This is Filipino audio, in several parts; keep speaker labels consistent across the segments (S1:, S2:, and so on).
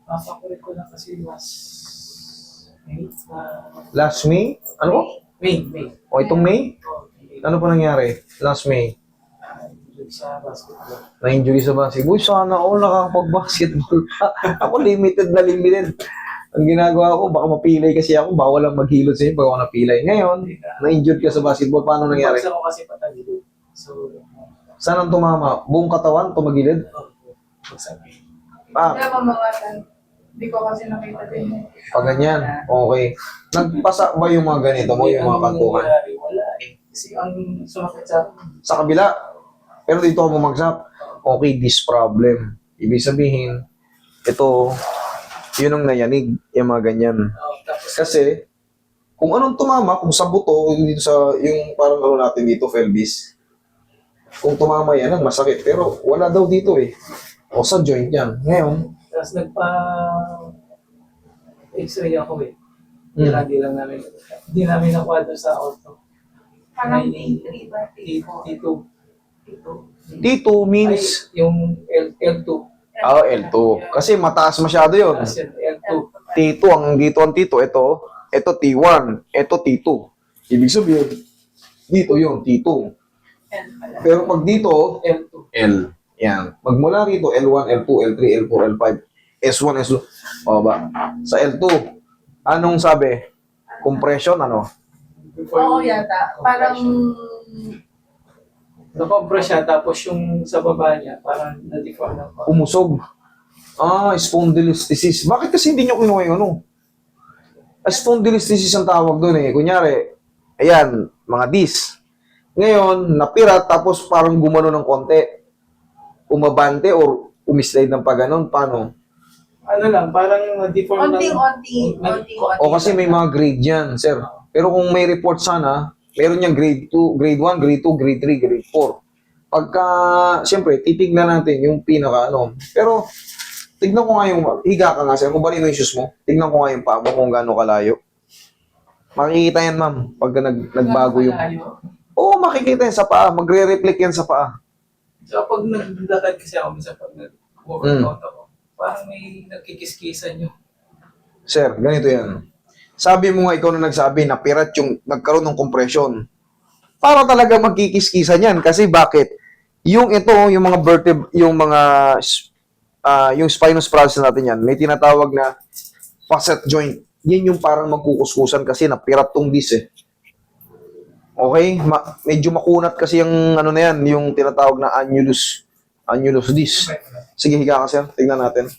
S1: Nakakulit ko lang kasi May.
S2: Last May? Ano po?
S1: May.
S2: O itong May?
S1: Oh,
S2: Ano po nangyari? Last May?
S1: sa basketball.
S2: Na-injury sa basketball. Sana all nakakapag-basketball pa. Ako limited na limited. Ang ginagawa ko, baka mapilay kasi ako, bawal lang maghilot sa inyo pag ako napilay. Ngayon, na-injured ka sa basketball, paano nangyari?
S1: Pagsa ko kasi patagilid. So,
S2: Saan ang tumama? Buong katawan, tumagilid?
S1: pagsabi.
S2: Ah,
S3: Kaya mamawatan. Hindi ko kasi nakita din.
S2: pag ganyan. Okay. Nagpasa ba yung mga ganito mo, yung mga kantukan?
S1: Wala eh. Kasi ang sumakit sa akin.
S2: Sa kabila. Pero dito ako bumagsak. Okay, this problem. Ibig sabihin, ito, yun ang nayanig, yung mga ganyan.
S1: Tapos
S2: Kasi, kung anong tumama, kung sa buto, dito sa, yung parang ano natin dito, pelvis, kung tumama yan, ang masakit. Pero wala daw dito eh. O sa joint yan. Ngayon,
S1: Tapos X-ray ako eh.
S2: Mm.
S1: Hindi namin nakuha doon sa auto.
S3: Parang
S1: May-
S3: T3 ba?
S1: T2.
S2: dito means,
S1: Ay, yung L2.
S2: L2. Kasi mataas masyado yun.
S1: Tapos yung L2.
S2: T2, ang T2, ito T1, ito T2. Ibig sabihin, dito yung T2. Pero pag dito,
S1: L2.
S2: L. Yan. Magmula rito, L1, L2, L3, L4, L5, S1, S2. O ba? Sa L2, anong sabi? Compression, ano?
S3: Oo yata. Parang
S1: Na-compress siya, tapos yung sa baba niya, parang na-deform na pa.
S2: Umusog. Spondylolisthesis. Bakit kasi hindi nyo kinuha yung ano? Spondylolisthesis ang tawag doon eh. Kunyari, ayan, mga disc. Ngayon, napirat, tapos parang gumano ng konti. Umabante or umislide ng paganon. Paano?
S1: Ano lang, parang na-deform na.
S3: onting-onting.
S2: O kasi may mga grade yan, sir. Pero kung may report sana, meron niyang grade 2, grade 1, grade 2, grade 3, grade 4. Pagka, siyempre, titignan natin yung pinaka ano. Pero, tignan ko nga yung, higa ka nga sir, kung bali yung shoes mo, tignan ko nga yung paa mo kung gaano kalayo. Makikita yan ma'am, pagka nagbago yung... Oo, makikita yan sa paa, magre-reflect yan sa paa.
S1: So, pag naglakad kasi ako, minsan pag nag-workout ako, parang may nagkikiskisan yung
S2: Sir, ganito yan. Sabi mo nga, ikaw na nagsabi na pirat yung nagkaroon ng compression. Para talaga magkikiskisan yan. Kasi bakit? Yung ito, yung mga yung mga, yung spinous process natin yan, may tinatawag na facet joint. Yan yung parang magkukuskusan kasi napirat tong disc eh. Okay? Medyo makunat kasi yung ano na yan, yung tinatawag na annulus disc. Sige, higa ka sir. Tingnan natin.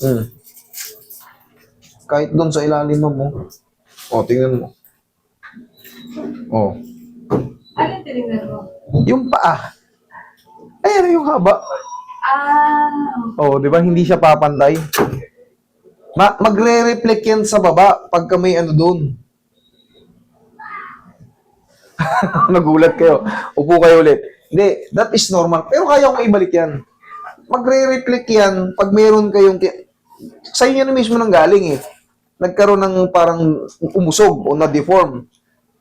S2: Hmm. Kahit doon sa ilalim mo. O, tingnan mo. O.
S3: Ano tinignan mo?
S2: Yung paa. Ayan yung haba. O, di ba? Hindi siya papantay. Magre-reflect yan sa baba pagka may ano doon. Nagulat kayo. Upo kayo ulit. Hindi, that is normal. Pero kaya kong ibalik yan. Magre-reflect yan pag mayroon kayong... Sa inyo na mismo nang galing eh. Nagkaroon ng parang umusog o na-deform.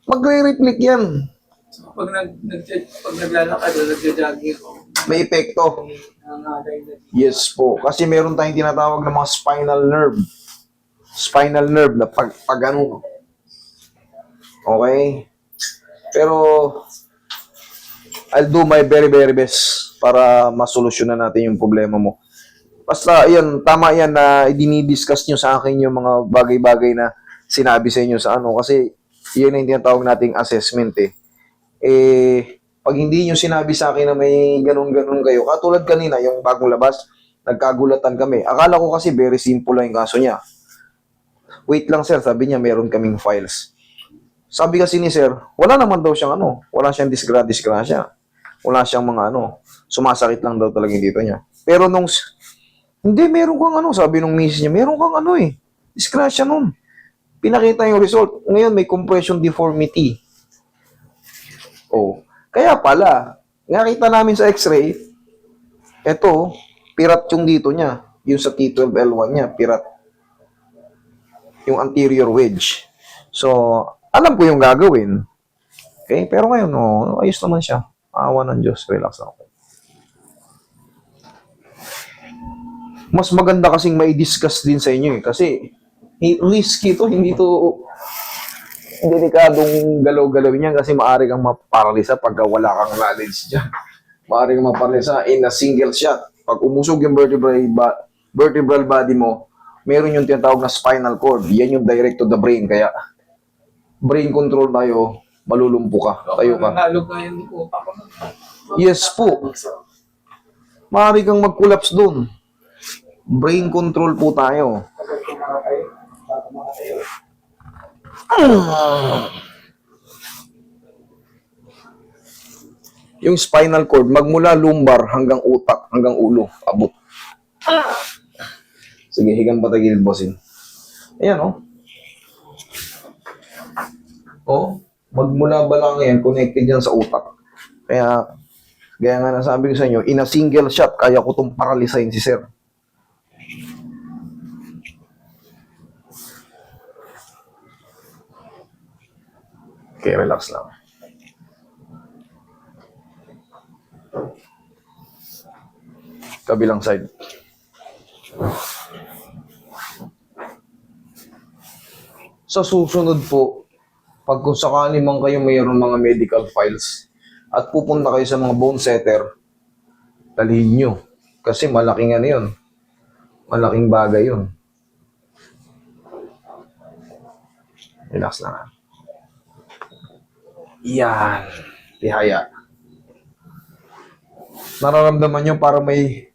S2: Magre-reflect yan.
S1: so, pag naglalakad o nagja-jogging ako,
S2: May epekto.
S1: nangangalay na
S2: Yes po. Kasi meron tayong tinatawag na mga spinal nerve. Spinal nerve na pag ano. Okay? Pero I'll do my very very best para masolusyonan natin yung problema mo. Basta, yan, tama yan na dinidiscuss nyo sa akin yung mga bagay-bagay na sinabi sa inyo sa ano. Kasi, yun yung tinatawag nating assessment eh. Pag hindi nyo sinabi sa akin na may ganun-ganun kayo, katulad kanina, yung bagong labas, nagkagulatan kami. Akala ko kasi very simple lang yung kaso niya. Wait lang sir, sabi niya meron kaming files. Sabi kasi ni sir, wala naman daw siyang ano, wala siyang disgrasya. Wala siyang mga ano, sumasakit lang daw talaga yung dito niya. Pero nung, hindi, meron kang ano, sabi nung misis niya, meron kang ano eh, disgrasya nun. Pinakita yung result. Ngayon may compression deformity. Oh, kaya pala, nakita namin sa x-ray, eto, pirat yung dito niya, yung sa T12L1 niya, pirat. Yung anterior wedge. So, alam ko yung gagawin. Okay? Pero ngayon, ayos naman siya. Awa ng Diyos, relax lang ako. Mas maganda kasing may discuss din sa inyo eh. Kasi, risky to, hindi to delikadong galaw-galawin yan kasi maaari kang maparalisa pagka wala kang knowledge dyan. Maaari kang maparalisa in a single shot. Pag umusog yung vertebral body mo, meron yung tinatawag na spinal cord. Yan yung direct to the brain. Kaya, brain control tayo, malulumpo ka. Tayo ka.
S1: Nalog nga yung utak ko.
S2: Yes po. Maaari kang mag-collapse dun. Brain control po tayo. Yung spinal cord, magmula lumbar hanggang utak, hanggang ulo, abot. Sige, higang patagilid, bossing. Ayan, magmula ba lang yan, connected yan sa utak. Kaya nga nasabi ko sa inyo, in a single shot, kaya ko itong paralisayin si sir. Okay, relax lang. Kabilang side. Sa susunod po, pag kung sakali man kayo mayroon mga medical files at pupunta kayo sa mga bone setter, dalhin nyo. Kasi malaking ano yun. Malaking bagay yun. Relax lang. Yan. Tihaya. Nararamdaman nyo para may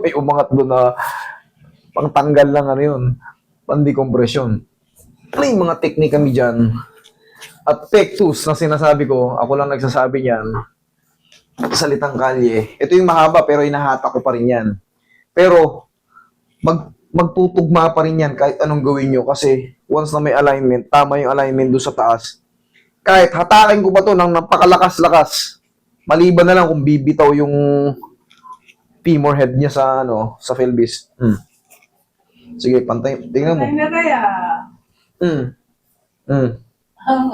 S2: may umangat doon na pangtanggal lang ano yun. Pang-decompression. May mga technique kami dyan. At pectus na sinasabi ko, ako lang nagsasabi niyan, salitang kalye. Ito yung mahaba pero inahata ko pa rin yan. Pero, magtutugma pa rin yan kahit anong gawin nyo kasi once na may alignment, tama yung alignment doon sa taas. Kahit hatakin ko pa to ng napakalakas-lakas, maliban na lang kung bibitaw yung femur head niya sa sa pelvis. Sige, pantay. Tingnan mo.
S3: Ay na kaya.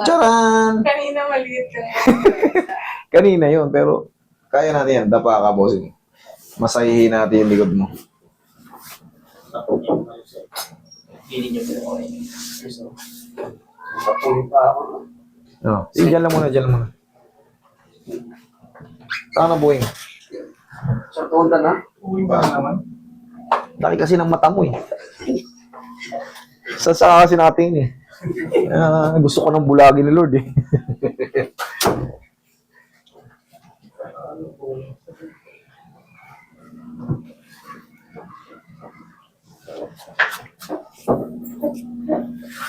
S2: Charan!
S3: Kanina maliit ka.
S2: Kanina yun, pero kaya natin yan. Dapa ka, bossing. Masahihin natin yung likod mo.
S1: Hindi niyo po okay.
S2: No. Sige, dyan lang muna, dyan lang muna. Saan na, buwing?
S1: Sa tunta na? Uwi ba naman?
S2: Laki kasi ng mata mo eh. Sasa kasi natin eh. Gusto ko ng bulagi ni Lord eh.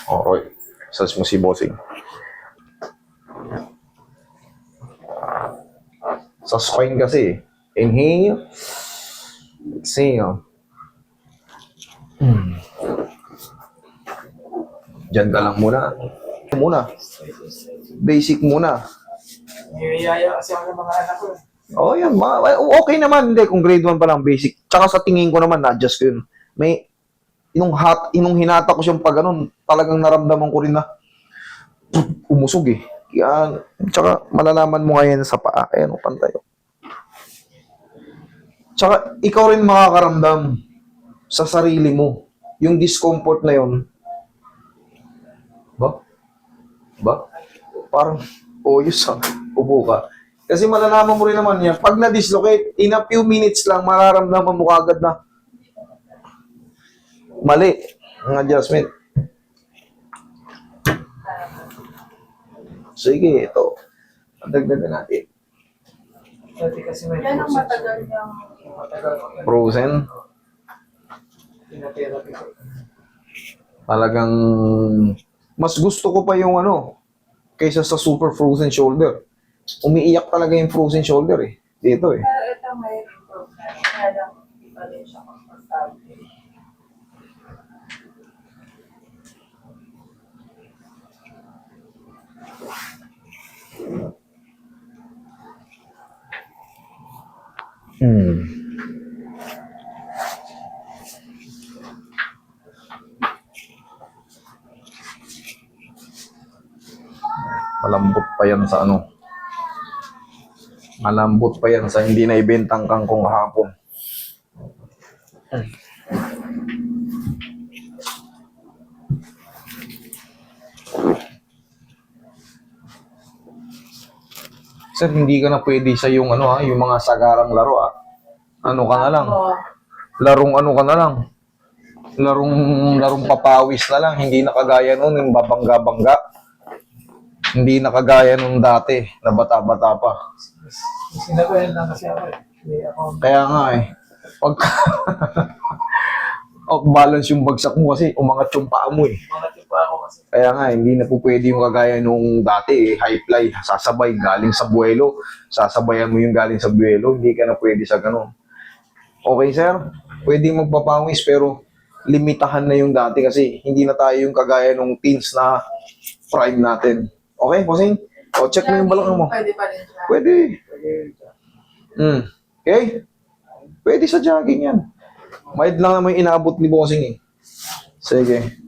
S2: Okay. Sas mo si bossing. Sa spine kasi. Inhale. Exhale. Diyan ka lang muna. Basic muna.
S1: Niyayaya kasi ako ng mga anak ko.
S2: Oh, yan. Okay naman. Hindi, kung grade 1 pa lang, basic. Tsaka sa tingin ko naman, na-adjust ko yun. May, inung hinata ko siyang pag ganun, talagang naramdaman ko rin na umusog eh. Kaya, tsaka malalaman mo ngayon sa paa. Ayan, pantay. Tsaka, ikaw rin makakaramdam sa sarili mo. Yung discomfort na yun. Ba? Parang, oyos ha. Upo ka. Kasi malalaman mo rin naman yan. Pag na-dislocate, in a few minutes lang, mararamdaman mo agad na mali ang adjustment. Sige, ito. Dagdagan natin.
S1: Dati kasi may
S3: Yan ang matagal niyang
S2: Frozen.
S1: pinatherapy ko.
S2: Talagang mas gusto ko pa yung kaysa sa super frozen shoulder. Umiiyak talaga yung frozen shoulder eh. Dito eh.
S3: pero ito may improvement. Kaya lang, hindi pa rin siya komportable.
S2: Malambot pa yan sa ano. Malambot pa yan sa hindi na ibentang kangkong kahapon. Sir, hindi ka na pwede sa yung ano ha, yung mga sagarang laro ha. Ano ka na lang?
S3: Oo.
S2: Larong ano ka na lang? Larong papawis na lang, hindi na kagaya noon yung babangga-bangga. Hindi na kagaya nung dati na bata-bata pa.
S1: Sinabayan lang kasi ako eh. Hindi ako
S2: Kaya nga eh, pag off balance yung bagsak mo kasi umangat yung paa mo eh.
S1: mga tipa ako kasi.
S2: Kaya nga, hindi na po pwede yung kagaya nung dati, high fly, sasabay, galing sa buwelo, sasabayan mo yung galing sa buwelo, hindi ka na pwede sa ganun. Okay, sir? Pwede magpapawis, pero limitahan na yung dati kasi hindi na tayo yung kagaya nung teens na prime natin. Okay, bossing? O, check mo yung balakang mo.
S3: Pwede pa rin siya.
S2: Pwede. Okay? Pwede sa jogging yan. Mild lang naman yung inaabot ni bossing eh. Sige.